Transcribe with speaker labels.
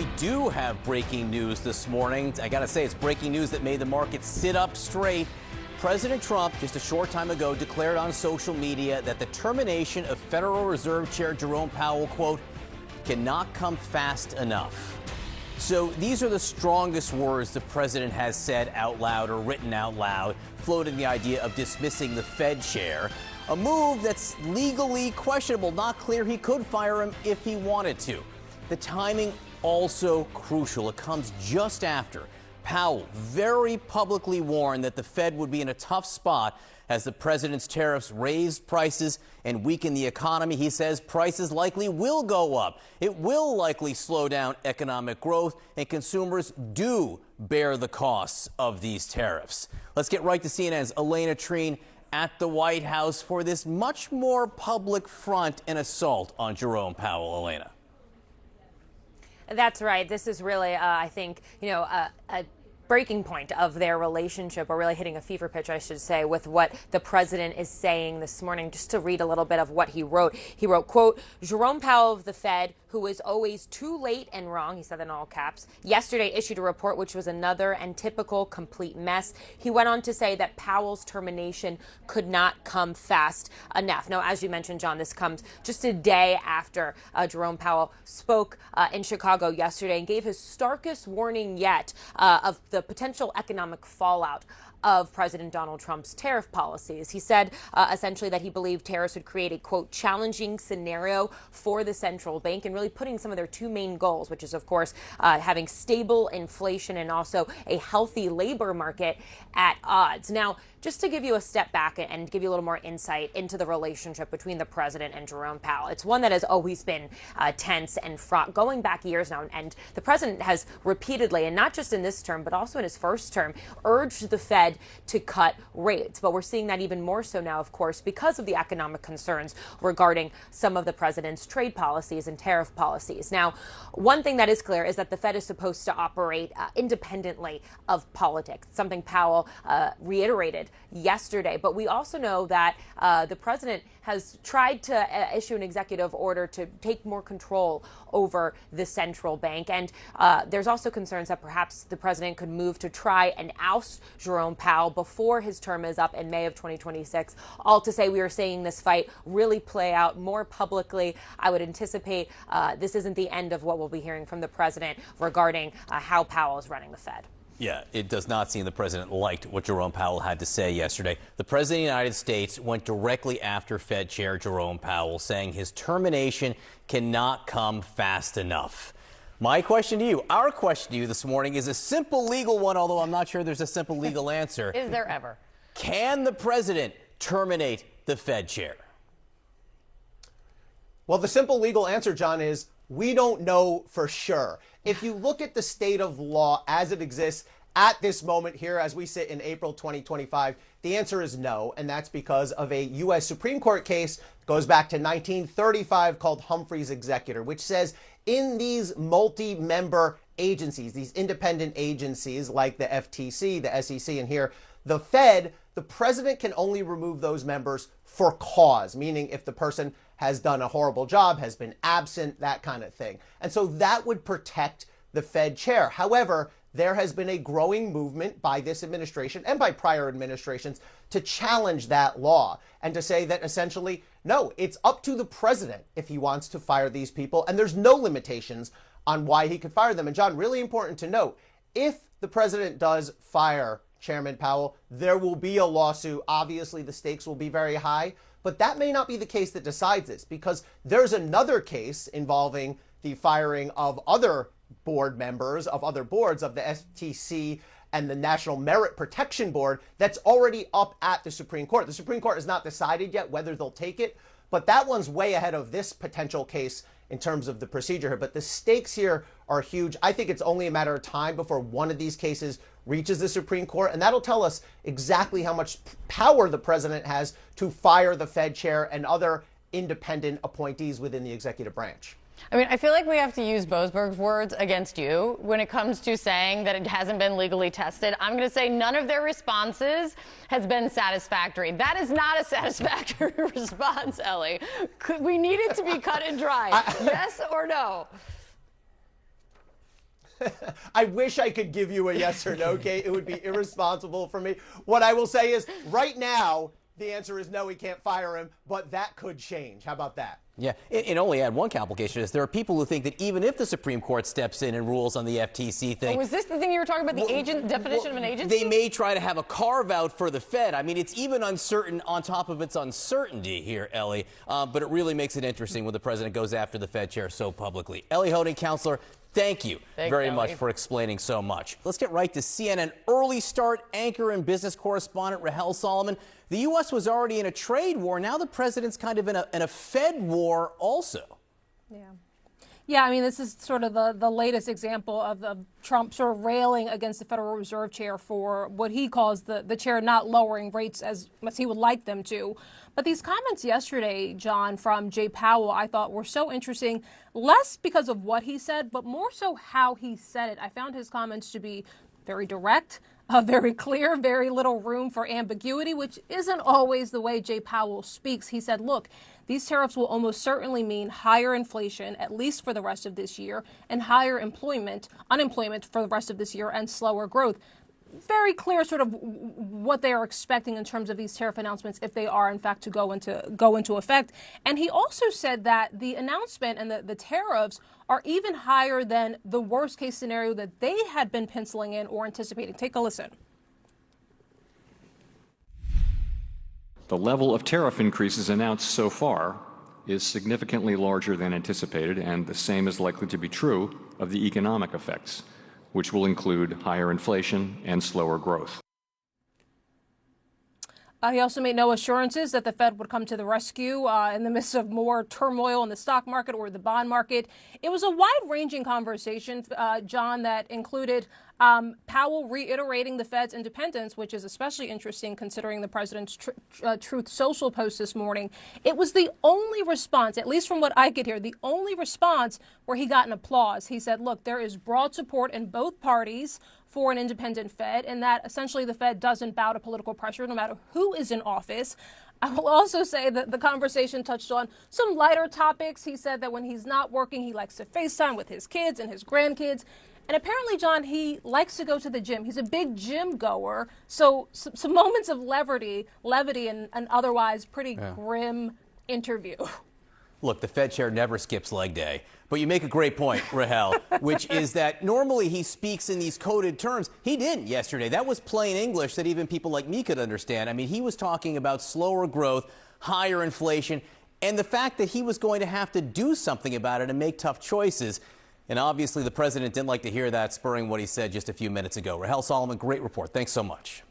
Speaker 1: we do have breaking news this morning. I gotta say, it's breaking news that made the market sit up straight. President Trump, just a short time ago, declared on social media that the termination of Federal Reserve Chair Jerome Powell, quote, cannot come fast enough. So these are the strongest words the president has said out loud or written out loud, floating the idea of dismissing the Fed chair. A move that's legally questionable. Not clear he could fire him if he wanted to. The timing also crucial. It comes just after Powell very publicly warned that the Fed would be in a tough spot as the president's tariffs raised prices and weaken the economy. He says prices likely will go up. It will likely slow down economic growth, and consumers do bear the costs of these tariffs. Let's get right to CNN's Elena Treen at the White House for this much more public front and assault on Jerome Powell. Elena.
Speaker 2: That's right. This is really, I think, a breaking point of their relationship, or really hitting a fever pitch, I should say, with what the president is saying this morning. Just to read a little bit of what he wrote. He wrote, quote, Jerome Powell of the Fed, who is always too late and wrong, he said in all caps, yesterday issued a report which was another and typical complete mess. He went on to say that Powell's termination could not come fast enough. Now, as you mentioned, John, this comes just a day after Jerome Powell spoke in Chicago yesterday and gave his starkest warning yet of the potential economic fallout of President Donald Trump's tariff policies. He said essentially that he believed tariffs would create a, quote, challenging scenario for the central bank, and really putting some of their two main goals, which is, of course, having stable inflation and also a healthy labor market at odds. Now, just to give you a step back and give you a little more insight into the relationship between the president and Jerome Powell, it's one that has always been tense and fraught going back years now. And the president has repeatedly, and not just in this term, but also in his first term, urged the Fed to cut rates. But we're seeing that even more so now, of course, because of the economic concerns regarding some of the president's trade policies and tariff policies. Now, one thing that is clear is that the Fed is supposed to operate independently of politics, something Powell reiterated yesterday. But we also know that the president has tried to issue an executive order to take more control over the central bank. And there's also concerns that perhaps the president could move to try and oust Jerome Powell before his term is up in May of 2026. All to say, we are seeing this fight really play out more publicly. I would anticipate this isn't the end of what we'll be hearing from the president regarding how Powell is running the Fed.
Speaker 1: Yeah, it does not seem the president liked what Jerome Powell had to say yesterday. The president of the United States went directly after Fed Chair Jerome Powell, saying his termination cannot come fast enough. My question to you, our question to you this morning, is a simple legal one, although I'm not sure there's a simple legal answer.
Speaker 2: Is there ever?
Speaker 1: Can the president terminate the Fed chair?
Speaker 3: Well, the simple legal answer, John, is we don't know for sure. If you look at the state of law as it exists at this moment here, as we sit in April 2025, the answer is no. And that's because of a U.S. Supreme Court case that goes back to 1935 called Humphrey's Executor, which says in these multi-member agencies, these independent agencies like the FTC, the SEC, and here the Fed, the president can only remove those members for cause, meaning if the person has done a horrible job, has been absent, that kind of thing. And so that would protect the Fed chair. However, there has been a growing movement by this administration and by prior administrations to challenge that law and to say that essentially, no, it's up to the president if he wants to fire these people, and there's no limitations on why he could fire them. And John, really important to note, if the president does fire Chairman Powell, there will be a lawsuit. Obviously, the stakes will be very high, but that may not be the case that decides this, because there's another case involving the firing of other board members of other boards of the FTC and the National Merit Protection Board that's already up at the Supreme Court. The Supreme Court has not decided yet whether they'll take it, but that one's way ahead of this potential case in terms of the procedure here. But the stakes here are huge. I think it's only a matter of time before one of these cases reaches the Supreme Court, and that'll tell us exactly how much power the president has to fire the Fed chair and other independent appointees within the executive branch.
Speaker 4: I mean, I feel like we have to use Boasberg's words against you when it comes to saying that it hasn't been legally tested. I'm going to say none of their responses has been satisfactory. That is not a satisfactory response, Ellie. We need it to be cut and dry. Yes or no?
Speaker 3: I wish I could give you a yes or no, Kate. It would be irresponsible for me. What I will say is, right now, the answer is no, we can't fire him, but that could change. How about that?
Speaker 1: Yeah, and only add one complication is there are people who think that even if the Supreme Court steps in and rules on the FTC thing.
Speaker 4: Oh, was this the thing you were talking about, the definition of an agency?
Speaker 1: They may try to have a carve out for the Fed. I mean, it's even uncertain on top of its uncertainty here, Ellie. But it really makes it interesting when the president goes after the Fed chair so publicly. Ellie Holding, counselor, thank you very much for explaining so much. Let's get right to CNN early start anchor and business correspondent Rahel Solomon. The U.S. was already in a trade war. Now the president's kind of in a Fed war also.
Speaker 5: Yeah, I mean, this is sort of the latest example of Trump sort of railing against the Federal Reserve Chair for what he calls the chair not lowering rates as much he would like them to. But these comments yesterday, John, from Jay Powell, I thought were so interesting, less because of what he said, but more so how he said it. I found his comments to be very direct, very clear, very little room for ambiguity, which isn't always the way Jay Powell speaks. He said, look, these tariffs will almost certainly mean higher inflation, at least for the rest of this year, and higher unemployment for the rest of this year, and slower growth. Very clear sort of what they are expecting in terms of these tariff announcements if they are in fact to go into effect. And he also said that the announcement and the tariffs are even higher than the worst case scenario that they had been penciling in or anticipating. Take a listen.
Speaker 6: The level of tariff increases announced so far is significantly larger than anticipated, and the same is likely to be true of the economic effects, which will include higher inflation and slower growth.
Speaker 5: He also made no assurances that the Fed would come to the rescue in the midst of more turmoil in the stock market or the bond market. It was a wide-ranging conversation, John, that included Powell reiterating the Fed's independence, which is especially interesting considering the president's Truth Social post this morning. It was the only response, at least from what I could hear, the only response where he got an applause. He said, look, there is broad support in both parties for an independent Fed, and that essentially the Fed doesn't bow to political pressure no matter who is in office. I will also say that the conversation touched on some lighter topics. He said that when he's not working, he likes to FaceTime with his kids and his grandkids. And apparently, John, he likes to go to the gym. He's a big gym goer. So some moments of levity and otherwise pretty grim interview.
Speaker 1: Look, the Fed chair never skips leg day. But you make a great point, Rahel, which is that normally he speaks in these coded terms. He didn't yesterday. That was plain English that even people like me could understand. I mean, he was talking about slower growth, higher inflation, and the fact that he was going to have to do something about it and make tough choices. And obviously the president didn't like to hear that, spurring what he said just a few minutes ago. Rahel Solomon, great report. Thanks so much.